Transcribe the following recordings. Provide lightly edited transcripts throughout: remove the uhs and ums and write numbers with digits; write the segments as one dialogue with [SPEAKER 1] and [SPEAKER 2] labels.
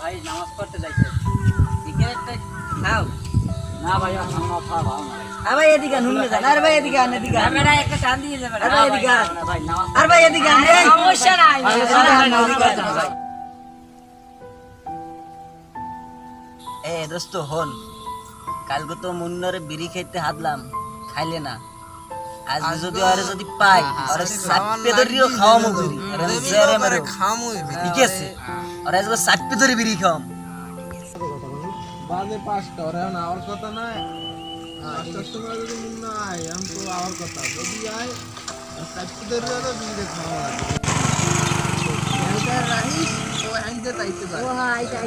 [SPEAKER 1] ভাই নামাজ পড়তে যাইছে সিগারেটটা খাও না ভাই খাওয়া ভালো না ভাই এদিকে নুনলে যান আর ভাই এদিকে আন এদিকে ক্যামেরা একটা টান দিয়ে যাবে আর ভাই এদিকে ভাই নামাজ আর ভাই এদিকে আন সমস্যা নাই এ দোস্ত হন কালকে তো মুন্নরে বিড়ি খাইতে হাতলাম খাইলে না আজ যদি আরে যদি পাই আরে সাপে ধরিও খাওয়া মজুরি আরে জেরে মারে খামু ঠিক আছে আর আজ সাপে ধরি বিড়ি খাওয়াম
[SPEAKER 2] বাজে 5টা ওরে না আর কথা না 5টার সময় যদি মুন্না আয় আমি তো আর কথা যদি আয় সাপে ধরিও তো বিড়ি খাওয়া লাগে এটা রাহি ও আইতে তাইতে পারে
[SPEAKER 1] ও হ্যাঁ আইছে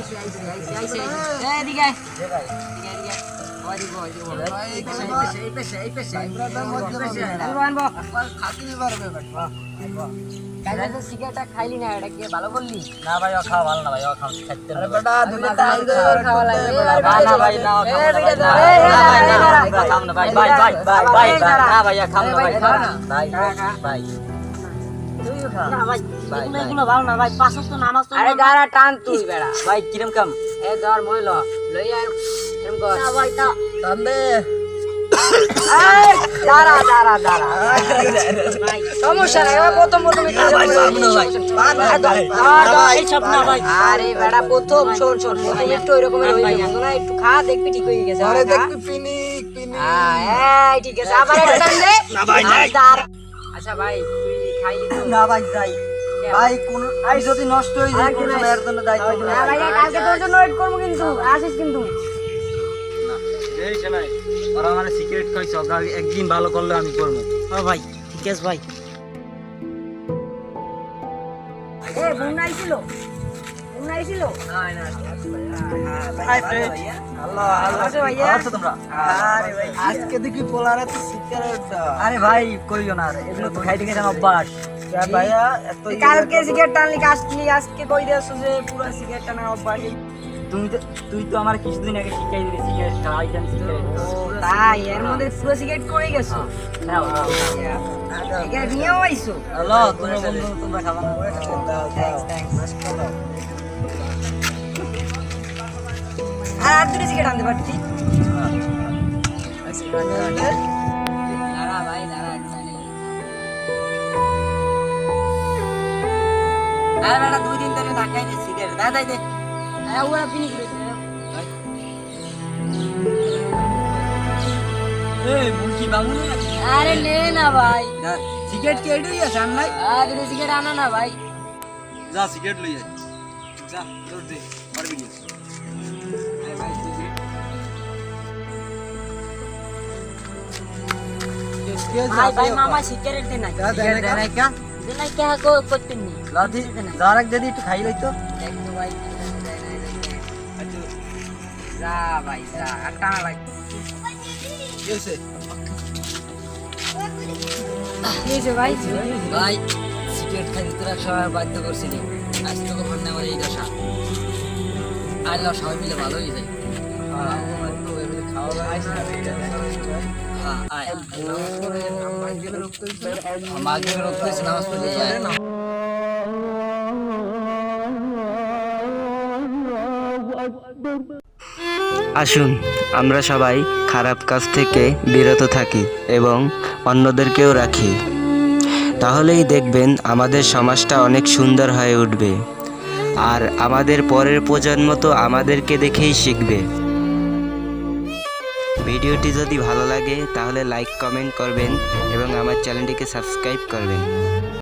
[SPEAKER 1] এদিকে এ ভাই এদিকে ওই পেছে আনবো খাতি পারবে বাবা কালকে তো সিগারেটটা খাইলি না এটা কি ভালো করলি না ভাই ও খাওয়া ভালো না ভাই ও খাও খাইতে আরে বেটা দুটো খাওয়া লাগে না ভাই না খাও না ভাই না ভাই খাও না ভাই ভাই তুই খা না ভাই এগুলো ভালো না ভাই পাঁচ ওয়াক্ত নামাজ তো আরে গাড়া টান তুই বেড়া ভাই কিরম কাম এ ধর মইল লই আর এরম কর না ভাই তা টান দে এই দাঁড়া ভাই সমস্যা নাই প্রথম একটু ভাই ভাই সব না ভাই আরে বেড়া প্রথম শোন প্রথম একটু এরকমের হই না একটু খা দেখবি ঠিক হয়ে গেছে
[SPEAKER 2] আরে দেখবি পিনি
[SPEAKER 1] এই ঠিক আছে আবার একটা টান দে না ভাই আচ্ছা ভাই তুই খাইলি তো না ভাই যাই ভাই কোন আই যদি নষ্ট হই যায় কোন মেয়ের জন্য দায়িত্ব না ভাই কালকে তোর জন্য ওয়েট করব কিন্তু আসিস কিন্তু না এই শোনাই ওরা মানে সিগারেট খাইছ একদিন ভালো করলে আমি করব হ্যাঁ ভাই ঠিক আছে ভাই এ বুনাইছিল না হাই ফ্রেন্ড আল্লাহ ভাইয়া আছো তোমরা আরে ভাই
[SPEAKER 2] আজকে দেখি পোলারে তো সিগারেট দাও
[SPEAKER 1] আরে ভাই কইও না এগুলো তো খাইতে খাইতে অভ্যাস
[SPEAKER 2] ভাইয়া এত
[SPEAKER 1] কালকে সিগারেট টানলি আজকে কই দিয়েছো যে পুরো সিগারেট টানা অভ্যাস তুই তো আমার কিছুদিন আগে শিখাই দিলি সিগারেট খাওয়াই জানিস তাই এর মধ্যে পুরো সিগারেট করে গেছো এটা নিয়েও আইছো হ্যালো তোমরা বন্ধু তোমরা খাবা না থ্যাঙ্কস আর দুটো সিগারেট আনতে পারতি দাঁড়া ভাই দাঁড়া আর বেটা 2 দিন ধরে না খাইতে সিগারেট দাদা দে আরে ওরা পিনি করে এই মুখি বামুন আরে নে না ভাই সিগারেট কে এডই আছে আন নাই আরে সিগারেট আনা না ভাই
[SPEAKER 2] যা সিগারেট লই আয় যা দৌড় দে মারবি না
[SPEAKER 1] ভাই মামা সিগারেট দে না সিগারেট দে না কা দেলাই কে করতে নি লাদি জারাক যদি একটু খাই লইতো একটু ভাই যা ভাই যা আটা না ভাই
[SPEAKER 2] কেসে
[SPEAKER 1] ভাই সিগারেট খাইতে তোরা সবাই বাধ্য করছিলি আজ তো কখন না আমার এই দশা আর না সবাই মিলে ভালোই যায় খাওয়া
[SPEAKER 3] আসুন আমরা সবাই খারাপ কাজ থেকে বিরত থাকি এবং অন্যদেরকেও রাখি, তাহলেই দেখবেন আমাদের সমাজটা অনেক সুন্দর হয়ে উঠবে আর আমাদের পরের প্রজন্ম তো আমাদেরকে দেখেই শিখবে। ভিডিওটি যদি ভালো লাগে তাহলে লাইক কমেন্ট করবেন এবং আমার চ্যানেলটিকে সাবস্ক্রাইব করবেন।